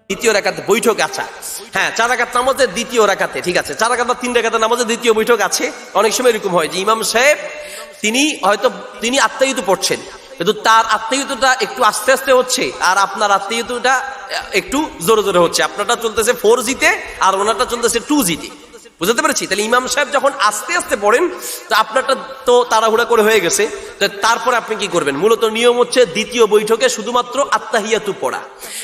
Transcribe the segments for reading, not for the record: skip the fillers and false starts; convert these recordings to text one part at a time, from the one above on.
দ্বিতীয় রাকাতে বৈঠক আছে, হ্যাঁ 4 রাকাত নামাজের দ্বিতীয় রাকাতে, ঠিক আছে 4 রাকাত বা 3 রাকাতের নামাজের দ্বিতীয় বৈঠক আছে। অনেক সময় এরকম হয় যে ইমাম সাহেব তিনি আত্মাহিত পড়ছেন, কিন্তু তার আত্মাহিতটা একটু আস্তে আস্তে হচ্ছে আর আপনার আত্মাহিতটা একটু জোরে জোরে হচ্ছে। আপনারটা চলতেছে 4G তে আর ওনারটা চলতেছে 2G তে, বুঝতে পেরেছি? তাহলে ইমাম সাহেব যখন আস্তে আস্তে পড়েন তো আপনারটা তো তাড়াহুড়া করে হয়ে গেছে, তারপরে আপনি কি করবেন? মূলত নিয়ম হচ্ছে দ্বিতীয় বৈঠকে শুধুমাত্র আত্তাহিয়াতু পড়া।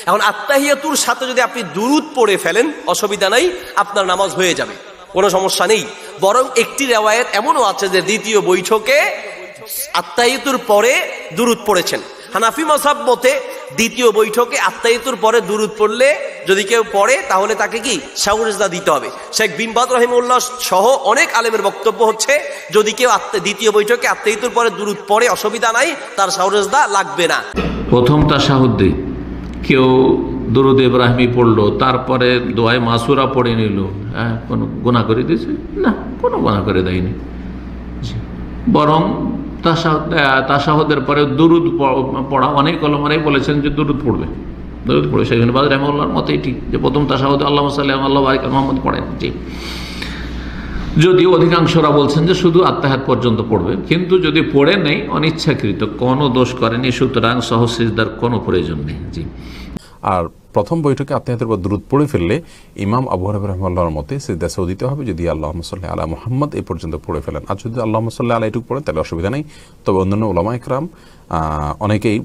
এখন আত্তাহিয়াতুর সাথে যদি আপনি দুরূদ পড়ে ফেলেন অসুবিধা নাই, আপনার নামাজ হয়ে যাবে, কোনো সমস্যা নেই। বরং একটি রিওয়ায়াত এমনও আছে যে দ্বিতীয় বৈঠকে আত্তাহিয়াতুর পরে দুরূদ পড়েছেন। হানাফি মাযহাব মতে দ্বিতীয় বৈঠকে আত্তাহিয়াতুর পরে দুরূদ পড়লে যদি কেউ পড়ে তাহলে তাকে কি সাহু সিজদা দিতে হবে। শেখ বিন বাজ রাহিমাহুল্লাহ সহ অনেক আলেমের বক্তব্য হচ্ছে যদি কেউ দ্বিতীয় বৈঠকে আত্তাহিয়াতুর পরে দুরূদ পড়ে অসুবিধা নাই, তার সাহু সিজদা লাগবে না। প্রথম তাশাহুদে কেউ দুরূদ ইব্রাহিমি পড়লো, তারপরে দোয়ায়ে মাসুরা পড়ে নিল, হ্যাঁ কোনো গুনাহ করে দিয়েছে? না, কোনো গুনাহ করে দেয়নি। বরং তাশাহুদের পরে দুরূদ পড়া, অনেক ওলামারাই বলেছেন যে দুরূদ পড়বে, দুরূদ পড়বে। শেখ বিন বাজ রাহিমাহুল্লাহর মতেই ঠিক যে প্রথম তাশাহুদে আল্লাহুম্মা সাল্লি আলা বারিক আলা মুহাম্মদ পড়েন। ঠিক, যদিও অধিকাংশরা বলছেন যে শুধু আত্তাহিয়াত পর্যন্ত পড়বে, কিন্তু যদি পড়ে নেই অনিচ্ছাকৃত কোনো দোষ করেনি, সুতরাং সাহু সিজদার কোনো প্রয়োজন নেই। জি। আর প্রথম বৈঠকে আত্মীয়তার পর দুরূদ পড়ে ফেললে ইমাম আবু হানিফা রাহিমাহুল্লাহর মতে সিজদা সাহু দিতে হবে যদি আল্লাহুম্মা সাল্লি আলা মুহাম্মদ এই পর্যন্ত পড়ে ফেলেন। আর যদি আল্লাহুম্মা সাল্লি আলা এটুকু পড়েন তাহলে অসুবিধা নেই। তবে অন্যান্য উলামা ইকরাম অনেকেই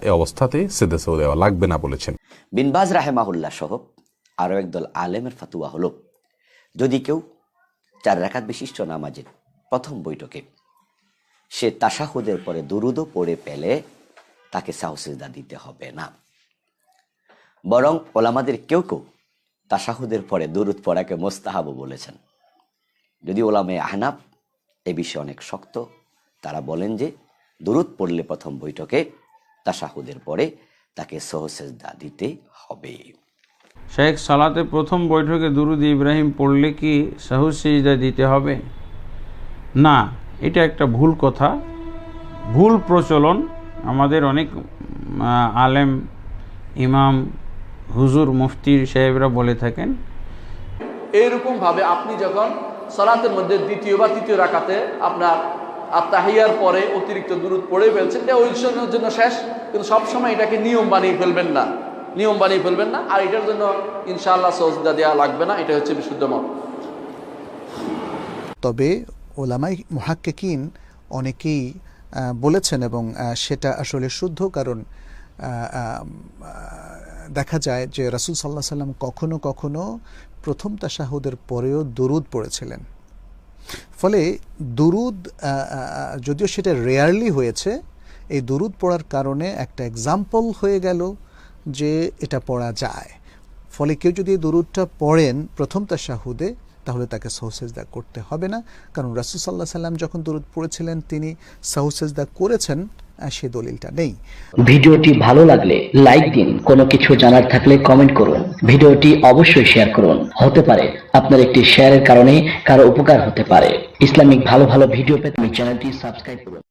এই অবস্থাতে সিজদা সাহু দেওয়া লাগবে না বলেছেন। বিন বাজ রাহিমাহুল্লাহ সহ আরও একদল আলেমের ফাতুয়া হলো, যদি কেউ 4 রাকাত বিশিষ্ট নামাজের প্রথম বৈঠকে সে তাশাহুদের পরে দুরূদও পড়ে পেলে তাকে সাহু সিজদা দিতে হবে না। বরং ওলামাদের কেউ কেউ তাশাহুদের পরে দুরূদ পড়াকে মুস্তাহাব বলেছেন। যদি ওলামায়ে আহনাফ এ বিষয়ে অনেক শক্ত, তারা বলেন যে দুরূদ পড়লে প্রথম বৈঠকে তাশাহুদের পরে তাকে সাহু সিজদা দিতে হবে। শেখ, সালাতে প্রথম বৈঠকে দুরূদ ইব্রাহিম পড়লে কি সাহু সিজদা দিতে হবে? না, এটা একটা ভুল কথা, ভুল প্রচলন। আমাদের অনেক আলেম, ইমাম, হুজুর, মুফতি সাহেবরা বলে থাকেন। এইরকম ভাবে আপনি যখন সালাতের মধ্যে দ্বিতীয় বা তৃতীয় রাকাতে আপনার আত্তাহিয়ার পরে অতিরিক্ত দুরূদ পড়ে ফেলছেন, এটা ওই সময়ের জন্য শেষ, কিন্তু সবসময় এটাকে নিয়ম বানিয়ে ফেলবেন না, নিয়ম বানিয়ে ফেলবেন না। আর এটার জন্য ইনশাআল্লাহ সিজদা দেওয়া লাগবে না, এটা হচ্ছে বিশুদ্ধ মত। তবে ওলামাই মুহাক্কিকিন অনেকেই বলেছেন এবং সেটা আসলে শুদ্ধ, কারণ দেখা যায় যে রাসূল সাল্লাল্লাহু আলাইহি সাল্লাম কখনো কখনো প্রথম তাশাহুদের পরেও দুরূদ পড়েছিলেন। ফলে দুরূদ, যদিও সেটা রেয়ারলি হয়েছে, এই দুরূদ পড়ার কারণে একটা এক্সাম্পল হয়ে গেল যে এটা পড়া যায়। ফলে কেউ যদি দুরূদটা পড়েন প্রথম তাশাহুদে তাহলে তাকে সাহু সিজদা করতে হবে না, কারণ রাসূল সাল্লাল্লাহু আলাইহি সাল্লাম যখন দুরূদ পড়েছিলেন তিনি সাহু সিজদা করেছেন, সে দলিলটা নেই। ভিডিওটি ভালো লাগলে লাইক দিন, কোনো কিছু জানার থাকলে কমেন্ট করুন, ভিডিওটি অবশ্যই শেয়ার করুন। হতে পারে আপনার একটি শেয়ারের কারণে কারো উপকার হতে পারে। ইসলামিক ভালো ভালো ভিডিও পেতে চ্যানেলটি সাবস্ক্রাইব করুন।